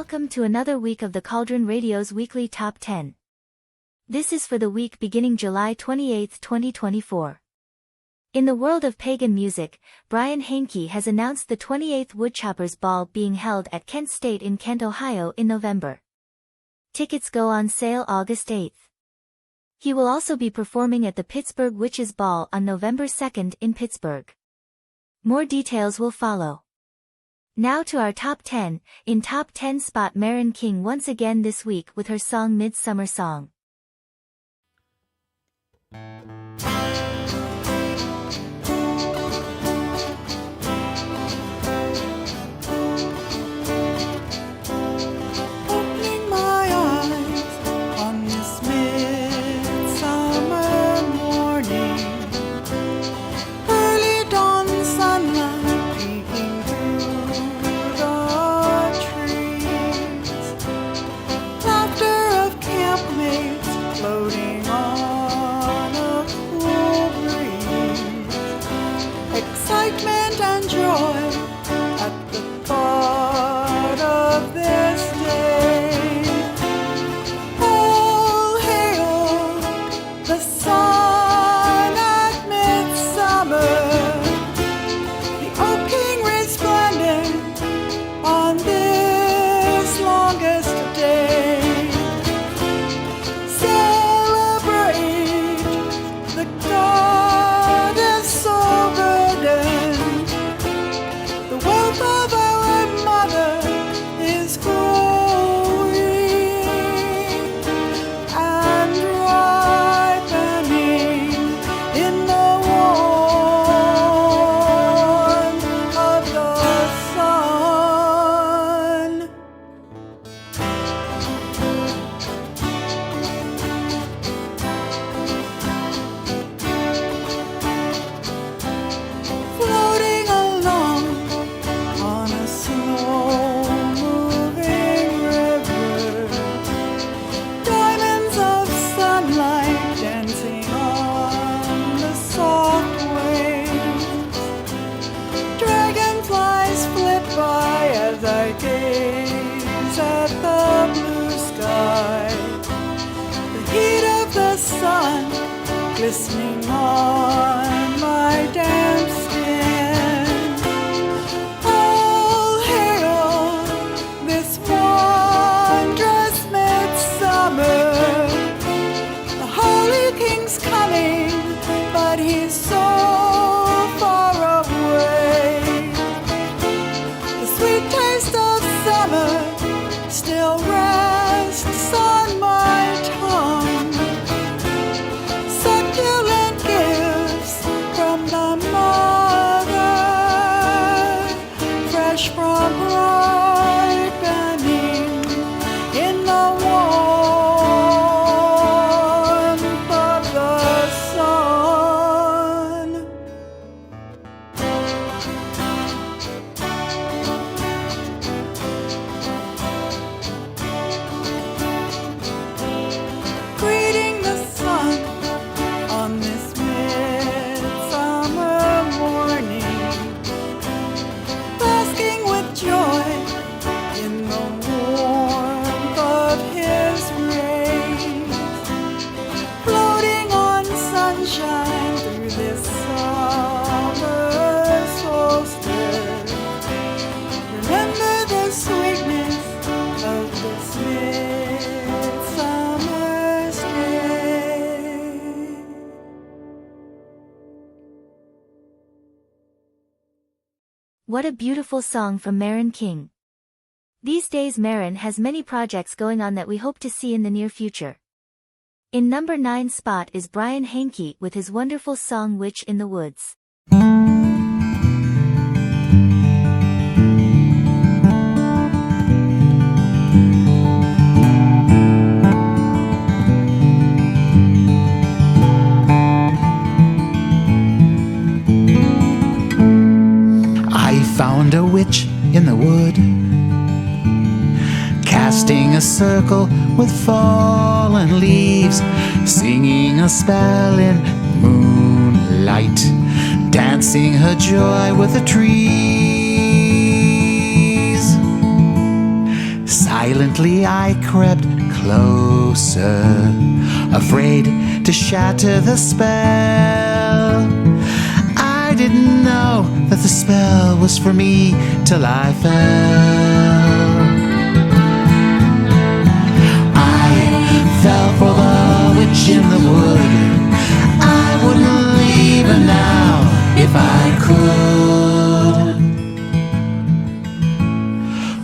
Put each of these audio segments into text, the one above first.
welcome to another week of the Cauldron Radio's weekly Top 10. This is for the week beginning July 28, 2024. In the world of pagan music, Brian Haenke has announced the 28th Woodchoppers Ball being held at Kent State in Kent, Ohio in November. Tickets go on sale August 8th. He will also be performing at the Pittsburgh Witches Ball on November 2nd in Pittsburgh. More details will follow. Now to our Top 10. In Top 10 spot Maren King once again this week with her song Midsummer Song. Opening my eyes on this midsummer morning, early dawn sunlight peeking through the trees, laughter of campmates floating on a cool breeze, excitement and joy at the thought of this day. All hail the sun at midsummer, the oak king resplendent on this longest day. Celebrate the goddess so burdened. The wealth of our mother is growing and ripening in the warmth of the sun. Floating along on a slow-moving river, diamonds of sunlight dancing on the soft waves. Dragonflies flit by as I gaze at the blue sky. The heat of the sun glistening on my damp skin. All hail this wondrous midsummer. The Holy King's coming, but he's so far away. The sweet taste of summer still rests on my tongue. Succulent gifts from the mother, fresh from ripening in the warmth of the sun. Greeting the sun on this midsummer morning, basking with joy in the warmth of his rays, floating on sunshine through this summer solstice. Remember the sweetness of this midsummer's day. What a beautiful song from Maren King. These days Maren has many projects going on that we hope to see in the near future. In number 9 spot is Brian Haenke with his wonderful song Witch in the Woods. I found a witch in the wood, casting a circle with fallen leaves, singing a spell in moonlight, dancing her joy with the trees. Silently I crept closer, afraid to shatter the spell. I didn't know that the spell was for me till I fell. I fell for the witch in the wood. I wouldn't leave her now if I could.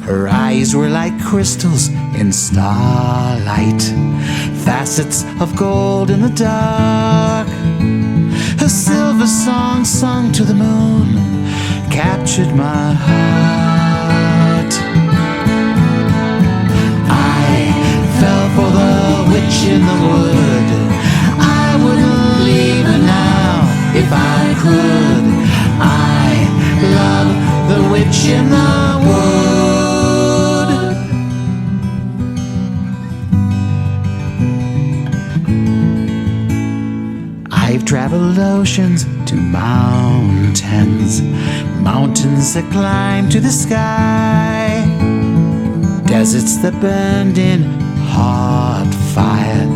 Her eyes were like crystals in starlight, facets of gold in the dark. Her silver song sung to the moon captured my heart. I fell for the witch in the wood. I wouldn't leave her now if I could. I love the witch in the wood. I've traveled oceans to mountains, mountains that climb to the sky, deserts that burned in hot fire,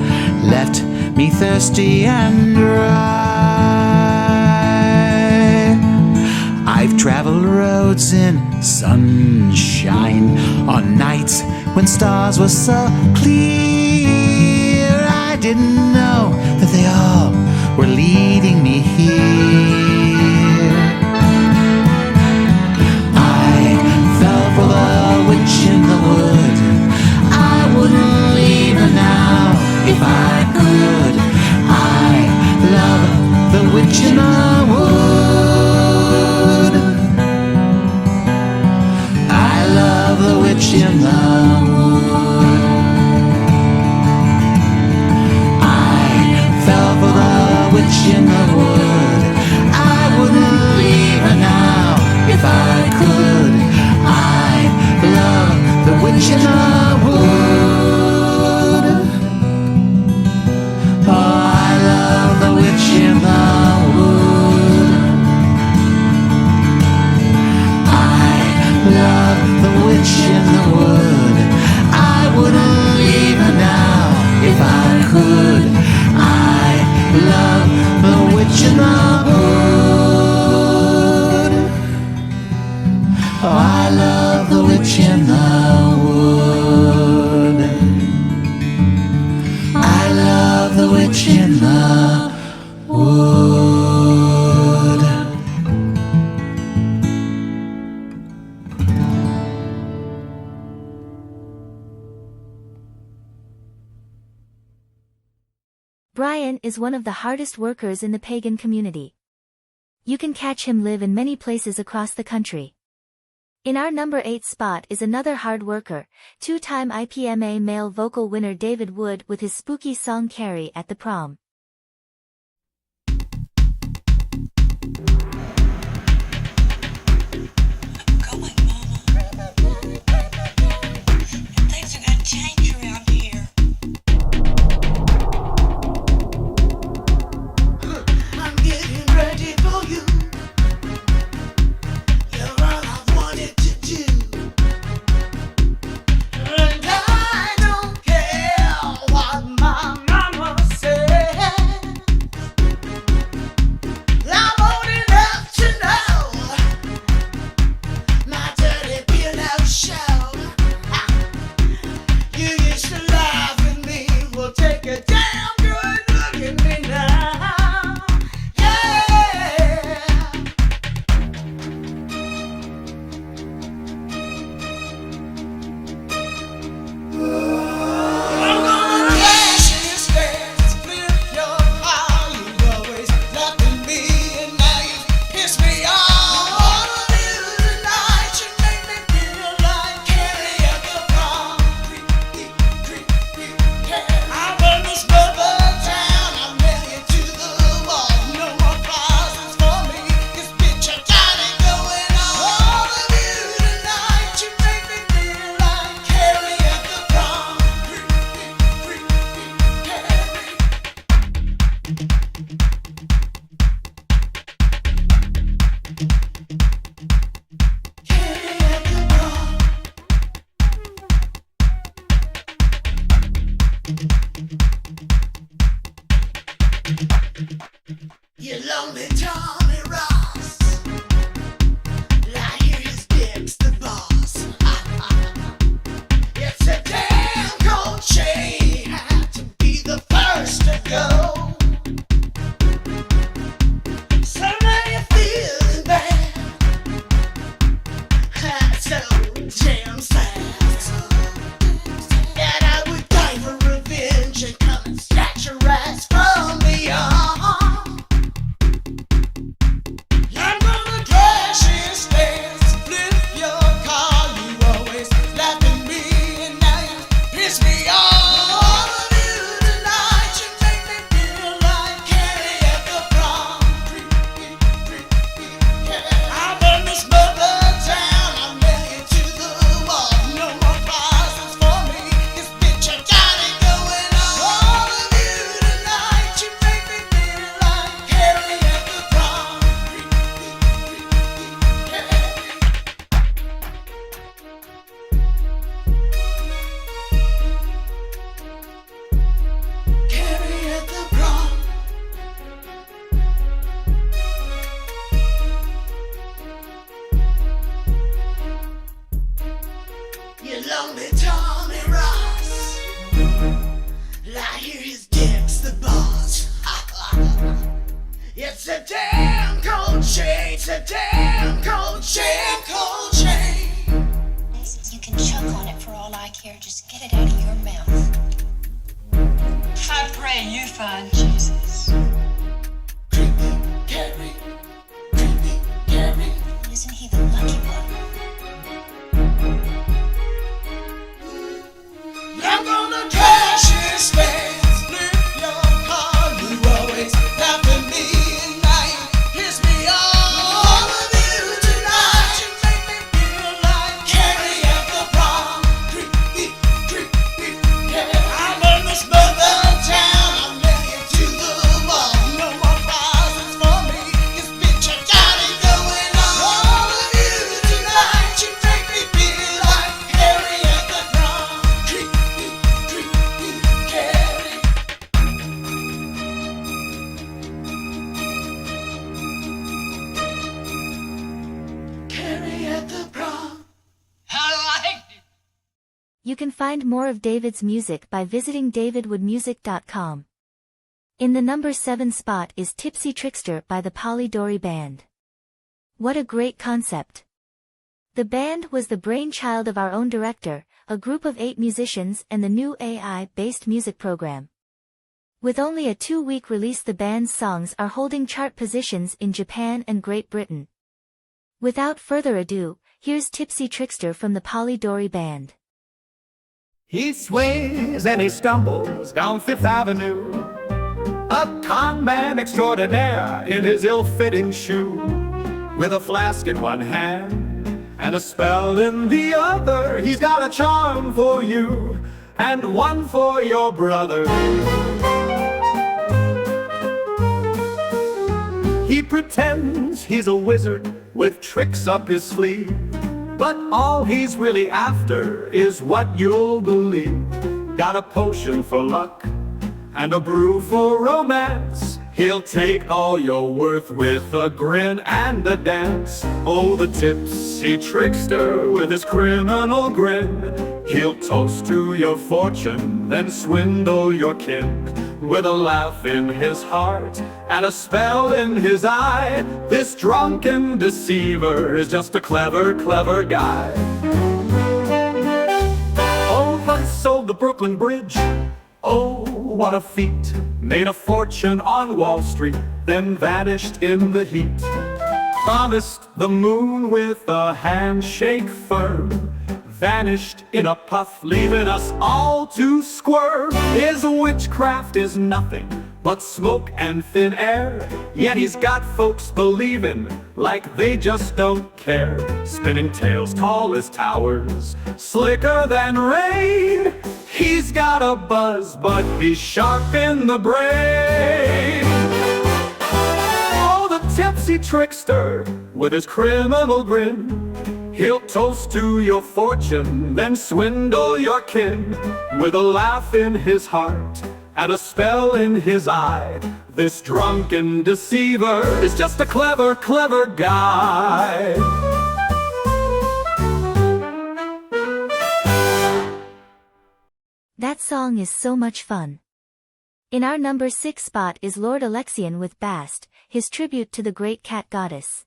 left me thirsty and dry. I've traveled roads in sunshine, on nights when stars were so clear. I didn't know that they all were leading me here. I fell for the witch in the wood. I wouldn't leave her now if I could. I love the witch in the wood. I love the witch in the wood. I fell for the witch in the wood. I wouldn't leave her now if I could. I love the witch in the wood. Oh, I love the witch in the wood. I love the witch in the wood. I wouldn't leave her now if I could. I love the witch in the wood. Oh, I love the witch in the wood. I love the witch in the wood. Brian is one of the hardest workers in the pagan community. You can catch him live in many places across the country. In our number 8 spot is another hard worker, two-time IPMA male vocal winner David Wood with his spooky song Carrie at the Prom. Going, Mama. Things are gonna change around here. I'm getting ready for you. You're all I wanted to do. And I don't care what my mama says. You lonely Tommy Ross. Like here's Dick's the boss. It's a damn cold shame. Had to be the first to go. So now you're feeling bad. That's so damn sad. And I would die for revenge and come and snatch your ass from the arm. I'm gonna crash and stairs, flip your car. You always laugh at me and now you piss me off. All of you tonight, you make me feel like Carrie at the prom. I burn this mother down, I'm nailed to the wall. No more prizes for me, this bitch I got it going on. All of you tonight, you make me feel like Carrie at the prom. Carrie at the prom. You lonely Tommy Ross. Lie here, his Dick's the boss. It's a damn cold shame. It's a damn cold shame. Cold shame. You can choke on it for all I care. Just get it out of your mouth. I pray you find Jesus. Creepy Carrie. Creepy Carrie. Isn't he the lucky one? I'm gonna crash your stairs, flip your car. You always laugh at me and now you piss me off. All of you tonight, you make me feel like Carrie at the prom. Creepy, creepy, Carrie. I burn this mother down, I'm nailed to the wall. No more prizes for me, this bitch I got it going on. All of you tonight, you make me feel like Carrie at the prom. Creepy, creepy, Carrie. Carrie at the prom. I liked it. You can find more of David's music by visiting davidwoodmusic.com. In the number 7 spot is Tipsy Trickster by the Polydori Band. What a great concept! The band was the brainchild of our own director, a group of 8 musicians and the new AI-based music program. With only a 2-week release, the band's songs are holding chart positions in Japan and Great Britain. Without further ado, here's Tipsy Trickster from the Polydori Band. He sways and he stumbles down Fifth Avenue, a con man extraordinaire in his ill-fitting shoe, with a flask in one hand and a spell in the other. He's got a charm for you and one for your brother. He pretends he's a wizard with tricks up his sleeve, but all he's really after is what you'll believe. Got a potion for luck and a brew for romance. He'll take all you're worth with a grin and a dance. Oh, the tipsy trickster with his criminal grin. He'll toast to your fortune, then swindle your kin. With a laugh in his heart and a spell in his eye, this drunken deceiver is just a clever, clever guy. Oh, once sold the Brooklyn Bridge. Oh, what a feat. Made a fortune on Wall Street, then vanished in the heat. Promised the moon with a handshake firm, vanished in a puff, leaving us all to squirm. His witchcraft is nothing but smoke and thin air, yet he's got folks believing like they just don't care. Spinning tales tall as towers, slicker than rain. He's got a buzz, but he's sharp in the brain. Oh, the tipsy trickster with his criminal grin. He'll toast to your fortune, then swindle your kin. With a laugh in his heart and a spell in his eye. This drunken deceiver is just a clever, clever guy. That song is so much fun. In our number 6 spot is Lord Alexian with Bast, his tribute to the great cat goddess.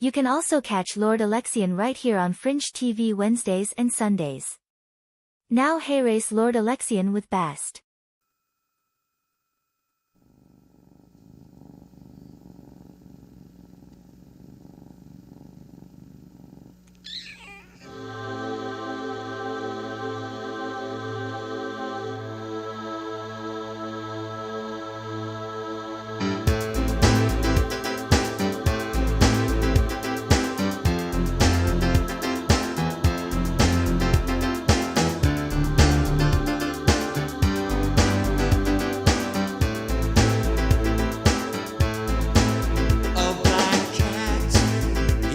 You can also catch Lord Alexian right here on Fringe TV Wednesdays and Sundays. Now hey race Lord Alexian with Bast.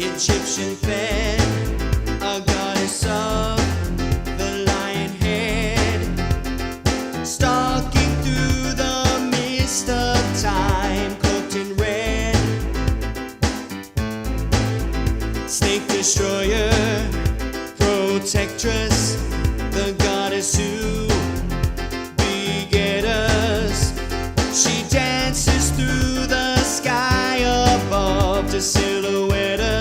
Egyptian fed, a goddess of the lion head, stalking through the mist of time, cloaked in red. Snake destroyer, protectress, the goddess who beget us. She dances through the sky above to silhouette us.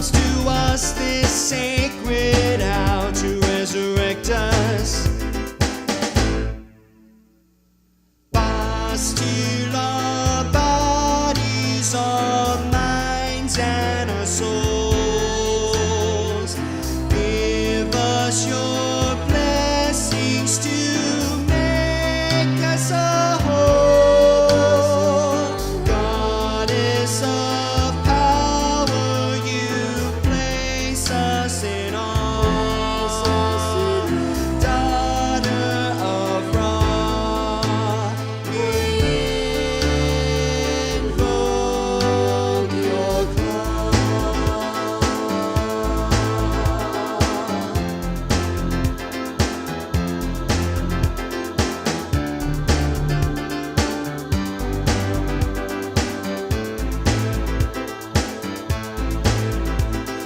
To us this sacred hour to resurrect us. Bast till our bodies, our minds and our souls. Give us your blessings to make us a whole. Goddess of power, you place us in awe. Daughter of Ra, we invoke your claw.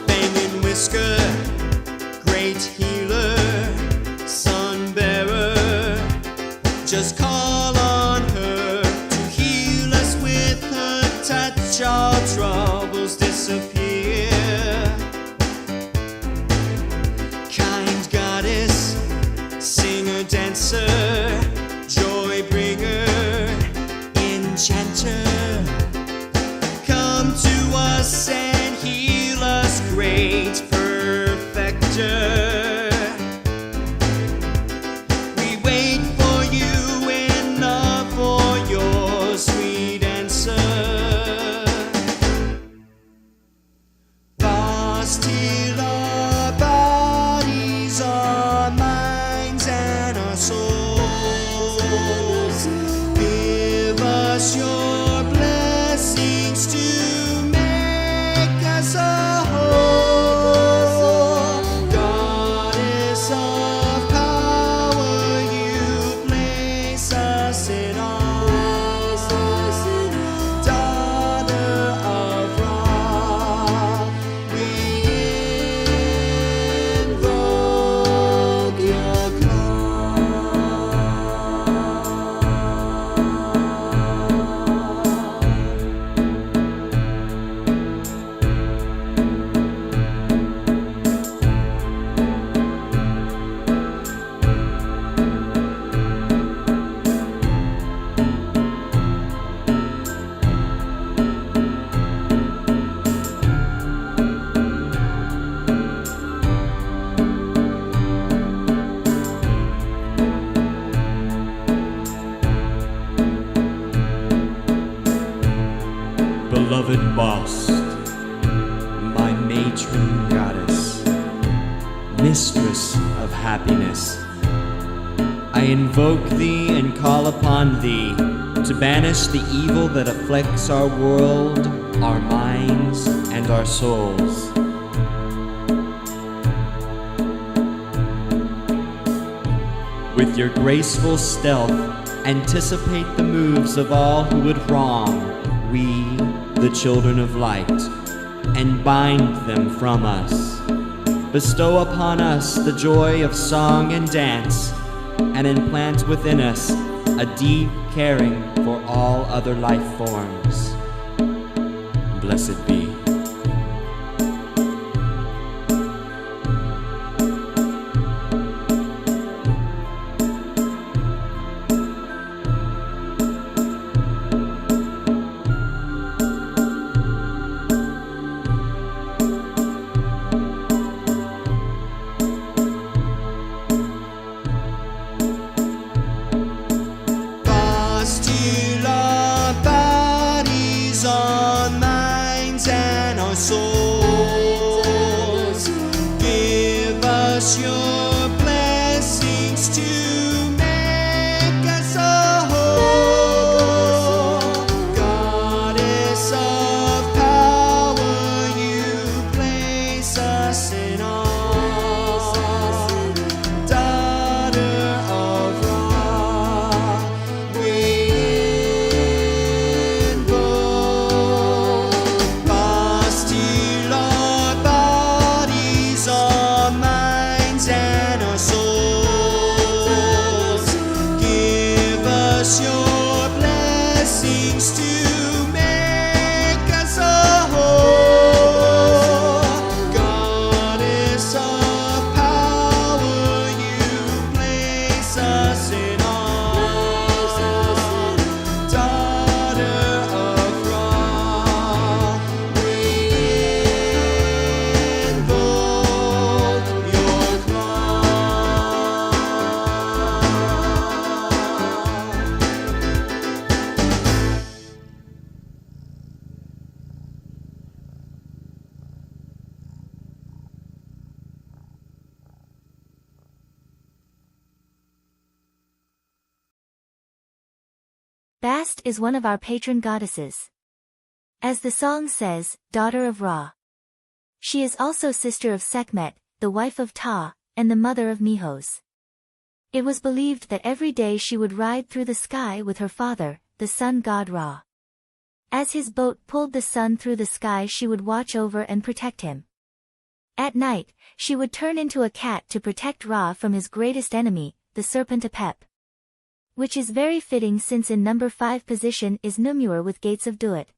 Fang and whisker, great healer, sun bearer, just call on her to heal us. With her touch all troubles disappear. Kind goddess, singer, dancer, joy bringer, enchanter, come to us and heal us, great perfecter. We wait for you in love for your sweet answer. Vast till our bodies, our minds and our souls. Give us your blessings to make us a whole. Goddess of power, you place us in awe. Daughter of Ra, we invoke your claw. Beloved Bast, my matron goddess, mistress of happiness, I invoke thee and call upon thee to banish the evil that afflicts our world, our minds, and our souls. With your graceful stealth, anticipate the moves of all who would wrong we, the children of light, and bind them from us. Bestow upon us the joy of song and dance, and implant within us a deep caring for all other life forms. Blessed be. Still our bodies, our minds and our souls. Give us your blessings to make us whole. Goddess of power, you place us in awe. Daughter of Ra, we invoke. Still our bodies, our minds and our souls. Give us your blessings to make us whole. Goddess of power, you place us in awe. Daughter of Ra, we invoke your cross. Bast is one of our patron goddesses. As the song says, daughter of Ra. She is also sister of Sekhmet, the wife of Ta, and the mother of Mihos. It was believed that every day she would ride through the sky with her father, the sun god Ra. As his boat pulled the sun through the sky, she would watch over and protect him. At night, she would turn into a cat to protect Ra from his greatest enemy, the serpent Apep. Which is very fitting since in number 5 position is Numur with gates of Duat.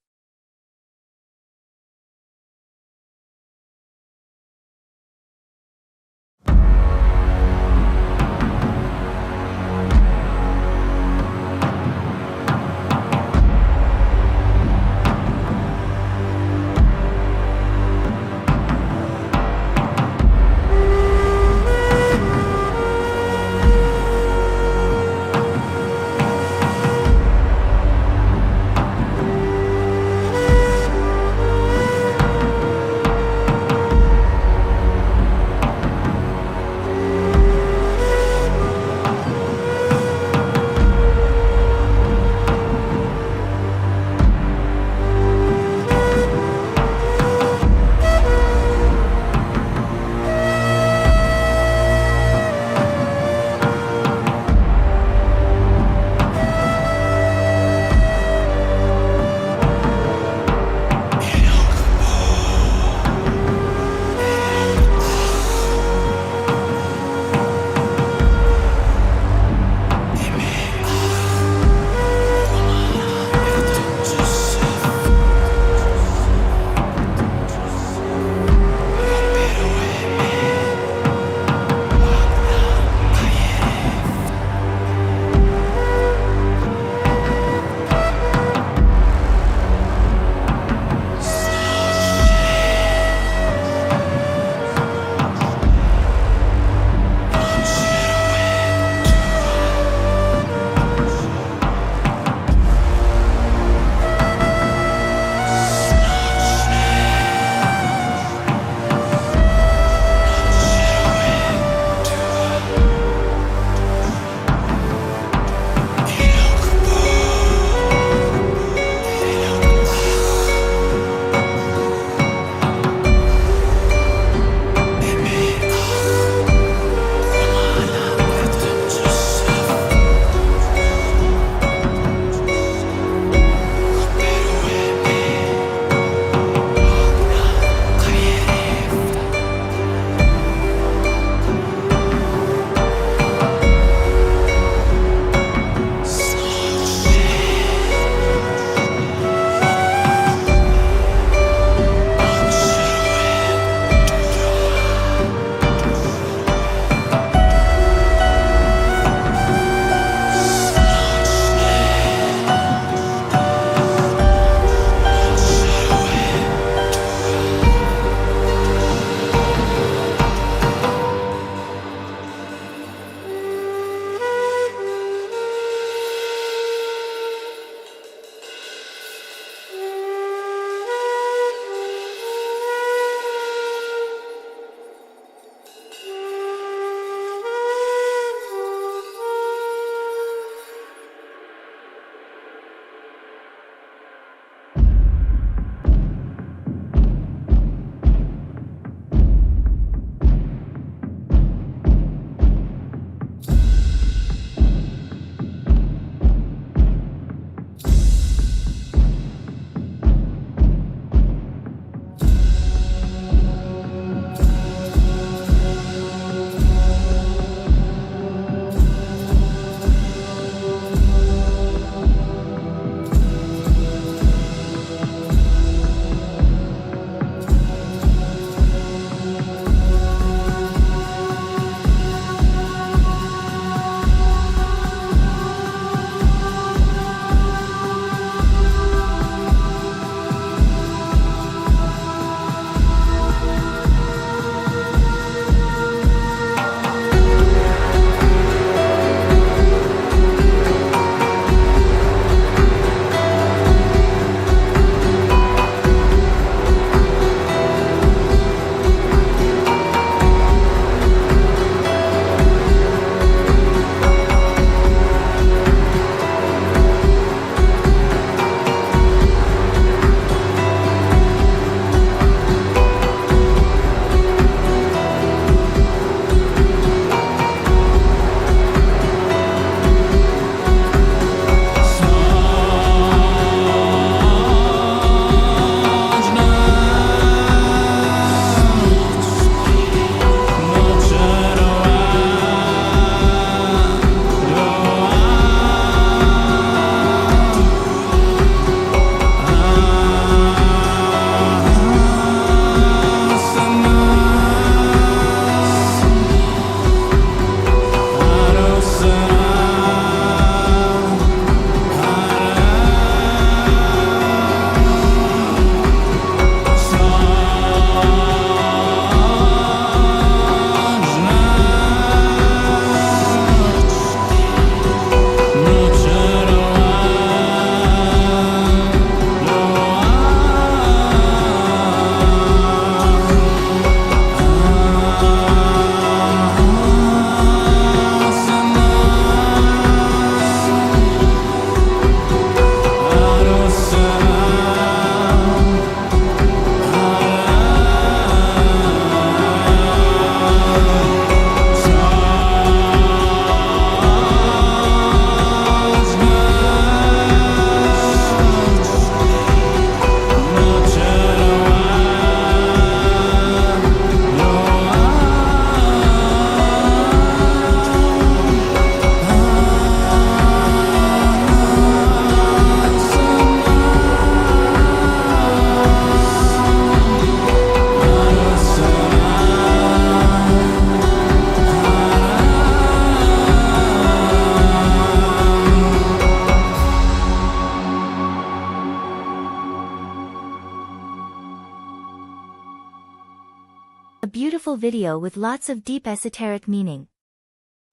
beautiful video with lots of deep esoteric meaning.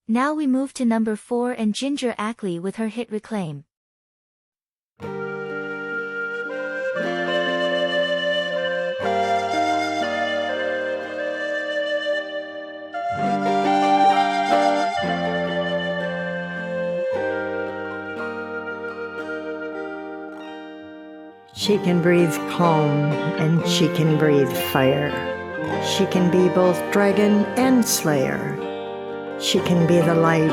Now we move to number 4 and Ginger Ackley with her hit Reclaim. She can breathe calm and she can breathe fire. She can be both dragon and slayer. She can be the light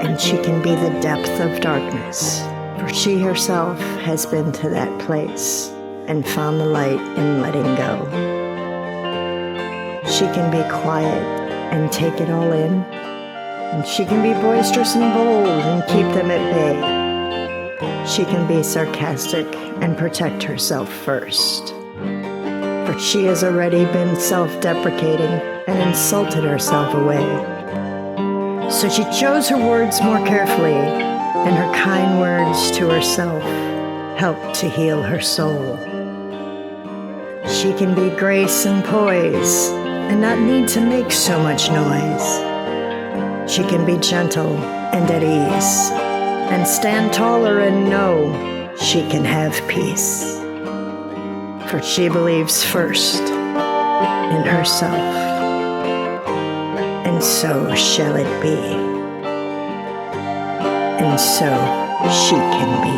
and she can be the depth of darkness. For she herself has been to that place and found the light in letting go. She can be quiet and take it all in. And she can be boisterous and bold and keep them at bay. She can be sarcastic and protect herself first. For she has already been self-deprecating and insulted herself away. So she chose her words more carefully, and her kind words to herself helped to heal her soul. She can be grace and poise and not need to make so much noise. She can be gentle and at ease and stand taller and know she can have peace. For she believes first in herself, and so shall it be, and so she can be.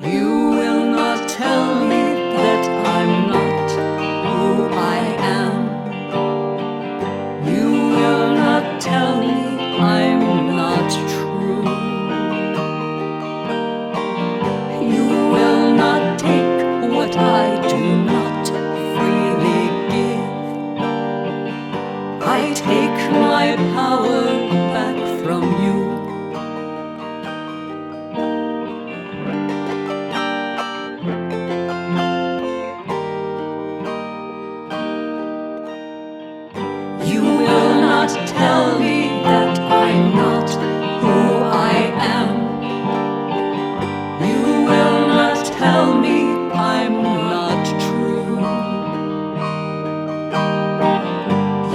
You will not tell me that I'm not who I am. You will not tell me I'm not true. You will not take what I do not freely give. I take my power back from you. You will not tell me that I'm not who I am. You will not tell me I'm not true.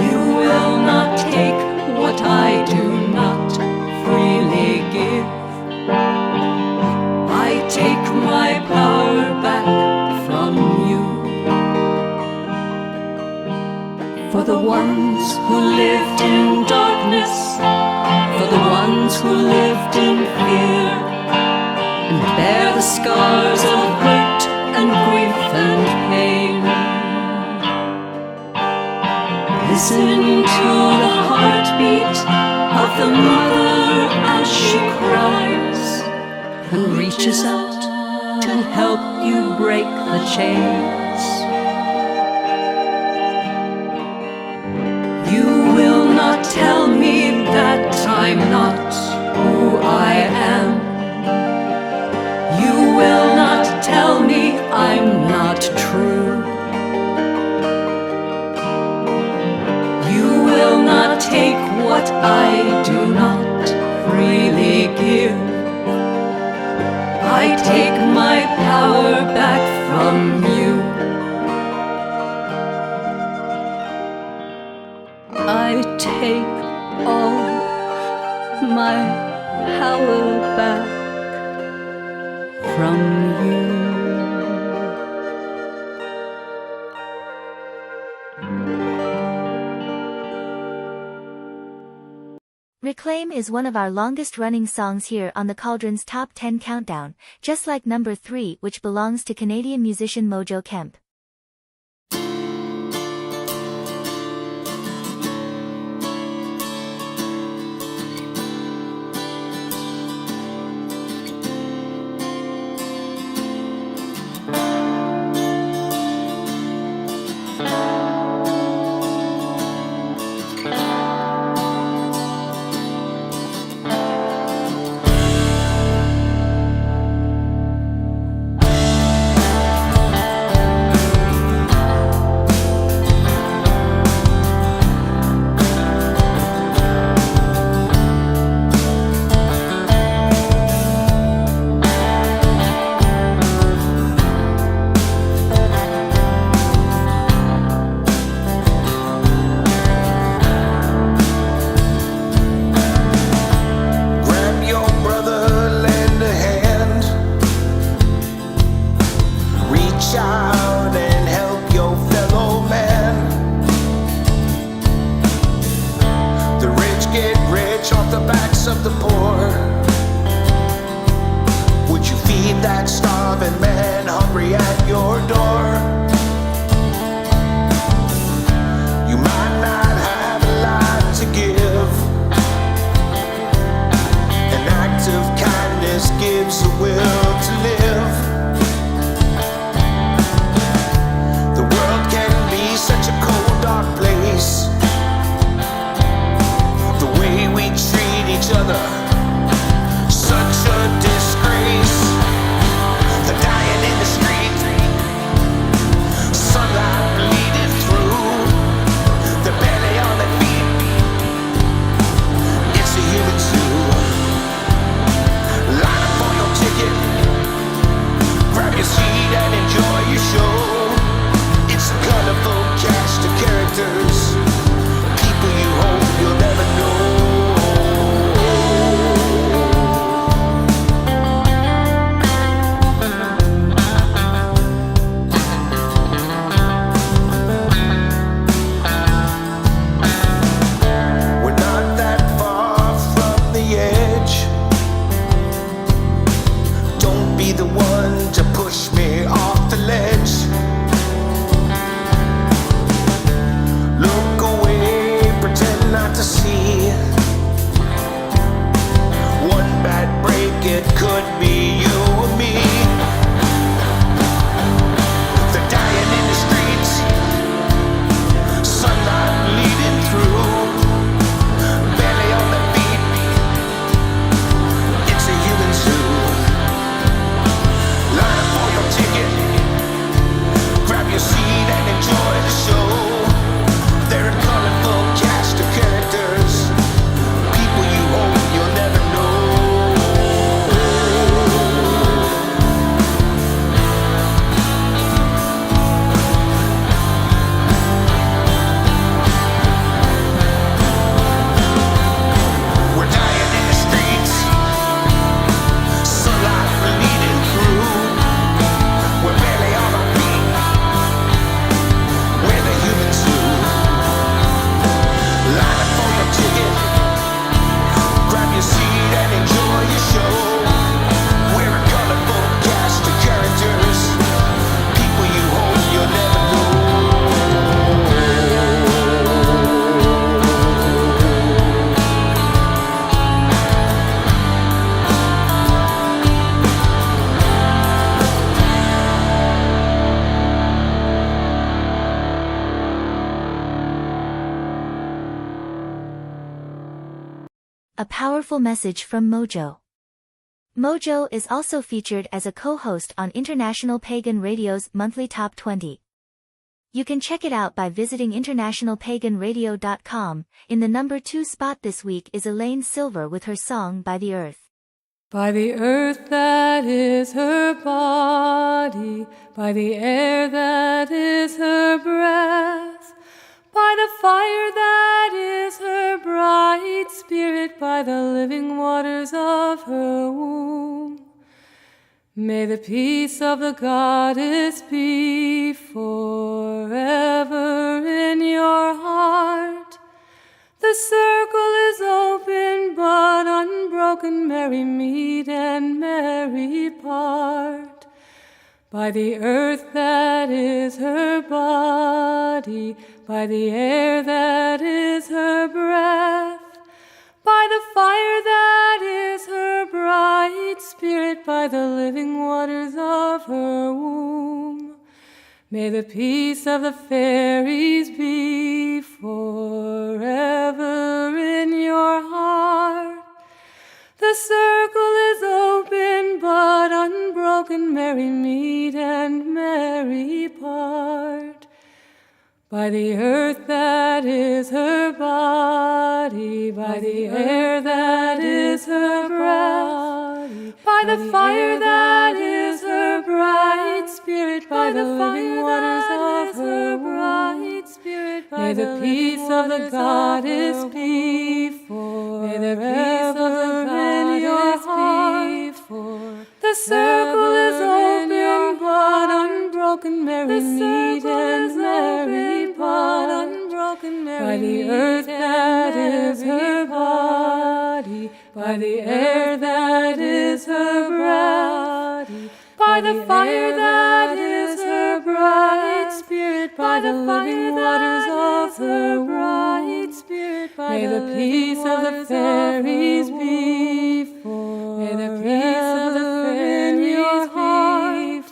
You will not take what I do not freely give. I take my power back from you. For the ones who lived in darkness, for the ones who lived in fear, and bear the scars of hurt and grief and pain. Listen to the heartbeat of the mother as she cries, and reaches out to help you break the chains. You will not tell me that I'm not who I am. You will not tell me I'm not true. You will not take what I do not freely give. I take my power back from you. I take all my power back from you. Reclaim is one of our longest running songs here on the Cauldron's Top 10 Countdown, just like number 3, which belongs to Canadian musician Mojo Kemp. get rich off the backs of the poor? Would you feed that starving man hungry at your door? You might not have a lot to give. An act of kindness gives a will to live. The world can be such a cold, dark place. The way we treat each other, such a disgrace. The dying in the street, sunlight bleeding through, the belly on their feet. It's a human zoo. Line up for your ticket, grab your seat and enjoy your show. It's a colorful cast of characters, people you hope you'll never know. We're not that far from the edge. Don't be the one to push me off the ledge. Look away, pretend not to see. One bad break, it could be you or me. The dying in the streets, sunlight bleeding through, belly on the feet. It's a human zoo. Line up for your ticket, grab your seat and enjoy the show. They're a colorful cast of characters, people you hope you'll never know. We're dying in the streets, sunlight bleeding through, we're barely on our feet. We're the human zoo. Line up for your ticket, grab your seat and enjoy your show. We're a colorful cast of characters, people you hope you'll never know. A powerful message from Mojo. Mojo is also featured as a co-host on International Pagan Radio's monthly Top 20. You can check it out by visiting internationalpaganradio.com. In the number 2 spot this week is Elaine Silver with her song By the Earth. By the earth that is her body, by the air that is her breath, by the fire that is her bright spirit, by the living waters of her womb. May the peace of the goddess be forever in your heart. The circle is open but unbroken, merry meet and merry part. By the earth that is her body, by the air that is her breath, by the fire that is her bright spirit, by the living waters of her womb. May the peace of the fairies be forever in your heart. The circle is open but unbroken, merry meet and merry part. By the earth that is her body, by the air that is her breath, by the fire that is her bright spirit, by the living waters of her bright spirit, may the peace of the goddess be forever in your heart. The circle is open but unbroken, merry meet and merry part. By the earth that is her body, by the air that is her breath, by the fire that is her bright spirit, by the living waters of her bright spirit, may the peace of the fairies be for, may the peace of the fairies in your heart.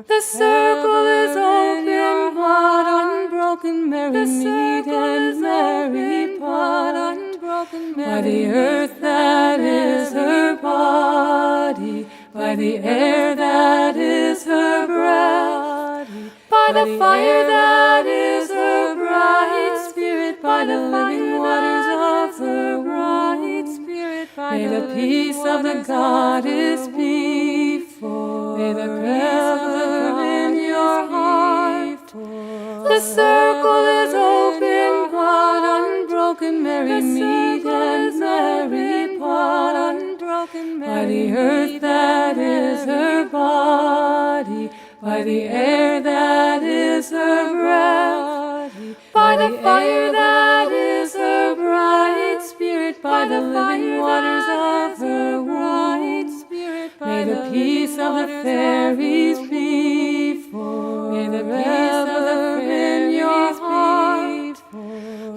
The circle is open, but unbroken, merry meet and merry part, unbroken, by the earth that is her body, by the air that is her breath, by the fire that is her bright spirit, by the living waters of her bright spirit, may the peace of the goddess be for, may the revel in your heart. The circle is open, but unbroken, merry meet and merry part, unbroken, by the earth that is her body, by the air that is her breath, by the fire that is her bright spirit, by the living waters of her bright spirit, may the peace of the fairies be for, may the revel in your heart.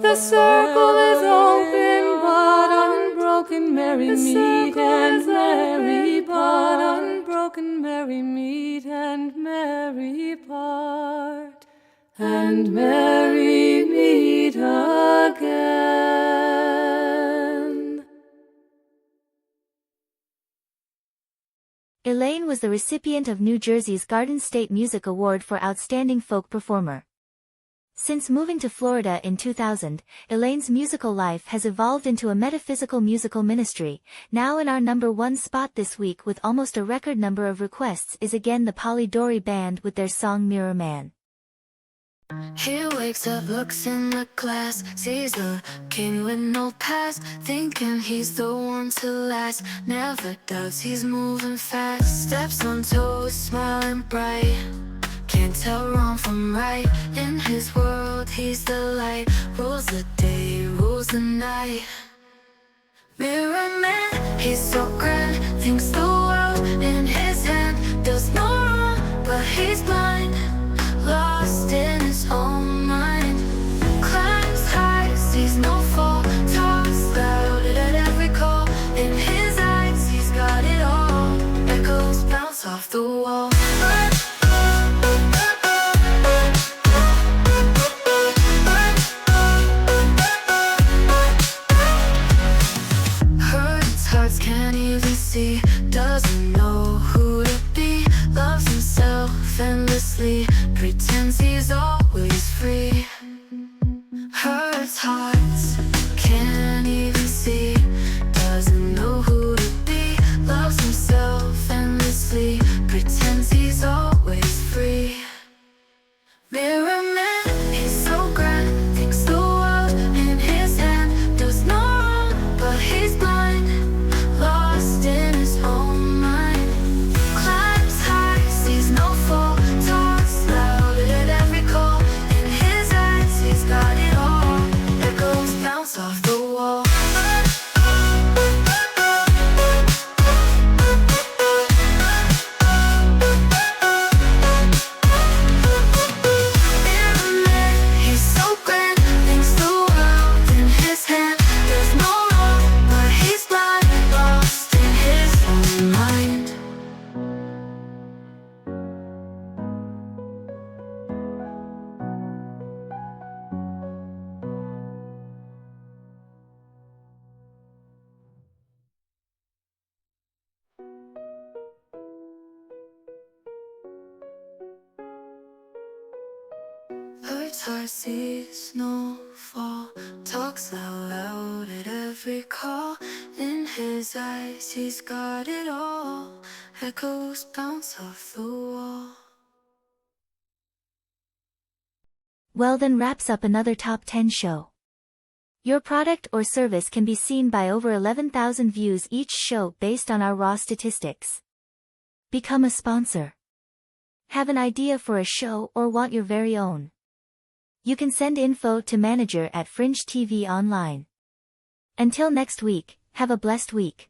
The circle is open, but unbroken, merry meet and merry part, unbroken, merry meet and merry part, and merry meet again. Elaine was the recipient of New Jersey's Garden State Music Award for Outstanding Folk Performer. Since moving to Florida in 2000, Elaine's musical life has evolved into a metaphysical musical ministry. Now in our #1 spot this week with almost a record number of requests is again the Polydori Band with their song Mirror Man. He wakes up, looks in the glass, sees a king with no past, thinking he's the one to last, never doubts he's moving fast, steps on toes, smiling bright, can't tell wrong from right, in his world he's the light, rules the day, rules the night. Mirror man, he's so grand, thinks the world in his hand, does no wrong, but he's blind, lost in his own mind, climbs high, sees no fall, talks loud at every call, in his eyes he's got it all, echoes bounce off the wall. Can't even see, doesn't know who to be, loves himself endlessly, pretends he's always free. Hurts hearts, can't even see, doesn't know who to be, loves himself endlessly, pretends he's always free. Mirror man, he's so grand, thinks the world in his hand, does no wrong, but he's blind, lost in his own mind, climbs high, sees no fall, talks loud at every call, in his eyes he's got it all, echoes bounce off the wall. Mirror man, he's so grand, thinks the world in his hand, there's no wrong, but he's blind, lost in his own mind. Hurts heart sees no fall, talks out loud at every call, in his eyes he's got it all, echoes bounce off the wall. Well, then wraps up another Top 10 show. Your product or service can be seen by over 11,000 views each show based on our raw statistics. Become a sponsor. Have an idea for a show or want your very own? You can send info to manager@Fringe TV Online. Until next week, Have a blessed week.